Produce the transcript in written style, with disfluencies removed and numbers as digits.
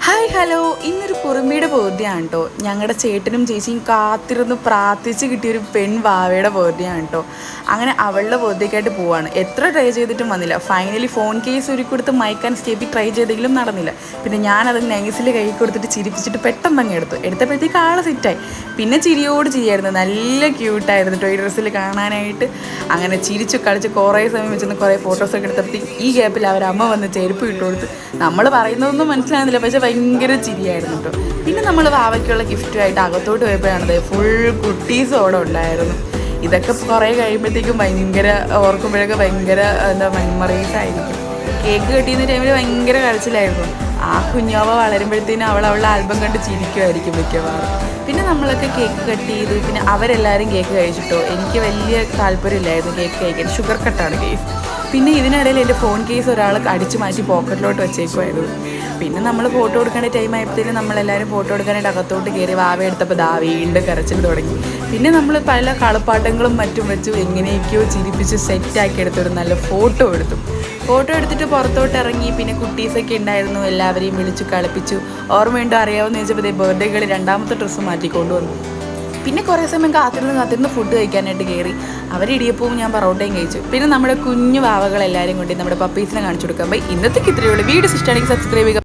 Hi hello, ഇന്നൊരു കുറുമ്പിയുടെ ബർത്ത്ഡേയാണ് കേട്ടോ. ഞങ്ങളുടെ ചേട്ടനും ചേച്ചിയും കാത്തിരുന്ന് പ്രാർത്ഥിച്ച് കിട്ടിയൊരു വാവയുടെ ബർത്ത്ഡേയാണ് കേട്ടോ. അങ്ങനെ അവളുടെ ബർത്ത്ഡേക്കായിട്ട് പോവാണ്. എത്ര ട്രൈ ചെയ്തിട്ടും വന്നില്ല. ഫൈനലി ഫോൺ കേസ് ഒരുക്കൊടുത്ത് മൈക്കാൻ സ്റ്റേപ്പിൽ ട്രൈ ചെയ്തെങ്കിലും നടന്നില്ല. പിന്നെ ഞാനത് നൈസിൽ കൈ കൊടുത്തിട്ട് ചിരിപ്പിച്ചിട്ട് പെട്ടെന്ന് അങ്ങ് എടുത്തപ്പോഴത്തേക്ക് ആളെ സെറ്റായി. പിന്നെ ചിരിയോട് ചിരിയായിരുന്നു. നല്ല ക്യൂട്ടായിരുന്നു കേട്ടോ ഈ ഡ്രസ്സിൽ കാണാനായിട്ട്. അങ്ങനെ ചിരിച്ചു കളിച്ച് കുറേ സമയം വെച്ചെന്ന് കുറേ ഫോട്ടോസൊക്കെ എടുത്തപ്പോഴത്തേക്ക് ഈ ഗ്യാപ്പിൽ അവരമ്മ വന്ന് ചെരുപ്പ് ഇട്ട് കൊടുത്ത്. നമ്മൾ പറയുന്നതൊന്നും മനസ്സിലാകുന്നില്ല, പക്ഷേ ഭയങ്കര ചിരിയായിരുന്നു കേട്ടോ. പിന്നെ നമ്മൾ വാവയ്ക്കുള്ള ഗിഫ്റ്റുമായിട്ട് അകത്തോട്ട് പോയപ്പോഴാണത് ഫുൾ കുട്ടീസും അവിടെ ഉണ്ടായിരുന്നു. ഇതൊക്കെ കുറേ കഴിയുമ്പോഴത്തേക്കും ഭയങ്കര ഓർക്കുമ്പോഴൊക്കെ ഭയങ്കര മെമ്മറീസ് ആയിരിക്കും. കേക്ക് കെട്ടിയുന്ന ടൈമിൽ ഭയങ്കര കരച്ചിലായിരുന്നു. ആ കുഞ്ഞാവ വളരുമ്പോഴത്തേനും അവളുടെ ആൽബം കണ്ട് ചിരിക്കുമായിരിക്കും മിക്കവാറും. പിന്നെ നമ്മളൊക്കെ കേക്ക് കട്ട് ചെയ്തു. പിന്നെ അവരെല്ലാവരും കേക്ക് കഴിച്ചിട്ടോ. എനിക്ക് വലിയ താല്പര്യമില്ലായിരുന്നു കേക്ക് കഴിക്കാൻ. ഷുഗർ കട്ടാണ് കേസ്. പിന്നെ ഇതിനിടയിൽ എൻ്റെ ഫോൺ കേസ് ഒരാൾ അടിച്ചു മാറ്റി പോക്കറ്റിലോട്ട് വെച്ചേക്കുമായിരുന്നു. പിന്നെ നമ്മൾ ഫോട്ടോ എടുക്കേണ്ട ടൈം ആയപ്പോഴത്തേനും നമ്മളെല്ലാവരും ഫോട്ടോ എടുക്കാനായിട്ട് അകത്തോട്ട് കയറി. വാവ എടുത്തപ്പോൾ വീണ്ടും കരച്ചിൽ തുടങ്ങി. പിന്നെ നമ്മൾ പല കളിപ്പാട്ടങ്ങളും മറ്റും വെച്ചു എങ്ങനെയൊക്കെയോ ചിരിപ്പിച്ച് സെറ്റാക്കി എടുത്തൊരു നല്ല ഫോട്ടോ എടുത്തിട്ട് പുറത്തോട്ട് ഇറങ്ങി. പിന്നെ കുട്ടീസൊക്കെ ഉണ്ടായിരുന്നു, എല്ലാവരെയും വിളിച്ചു കളിപ്പിച്ചു. ഓർമ്മയുണ്ടോ അറിയാമെന്ന് ചോദിച്ചപ്പോൾ ബർത്ത്ഡേ കളി രണ്ടാമത്തെ ഡ്രസ്സ് മാറ്റിക്കൊണ്ട് വന്നു. പിന്നെ കുറേ സമയം കാത്തിരുന്ന് ഫുഡ് കഴിക്കാനായിട്ട് കയറി. ഇടിയപ്പവും ഞാൻ പൊറോട്ടയും കഴിച്ചു. പിന്നെ നമ്മുടെ കുഞ്ഞു വാവകളെല്ലാവരും കൊണ്ട് നമ്മുടെ പപ്പീസിനെ കാണിച്ചു കൊടുക്കാൻ പോയി. ഇന്നത്തേക്ക് ഇത്രയേ ഉള്ളൂ. വീഡിയോ ഇഷ്ടമാണെങ്കിൽ സബ്സ്ക്രൈബ് ചെയ്യുക.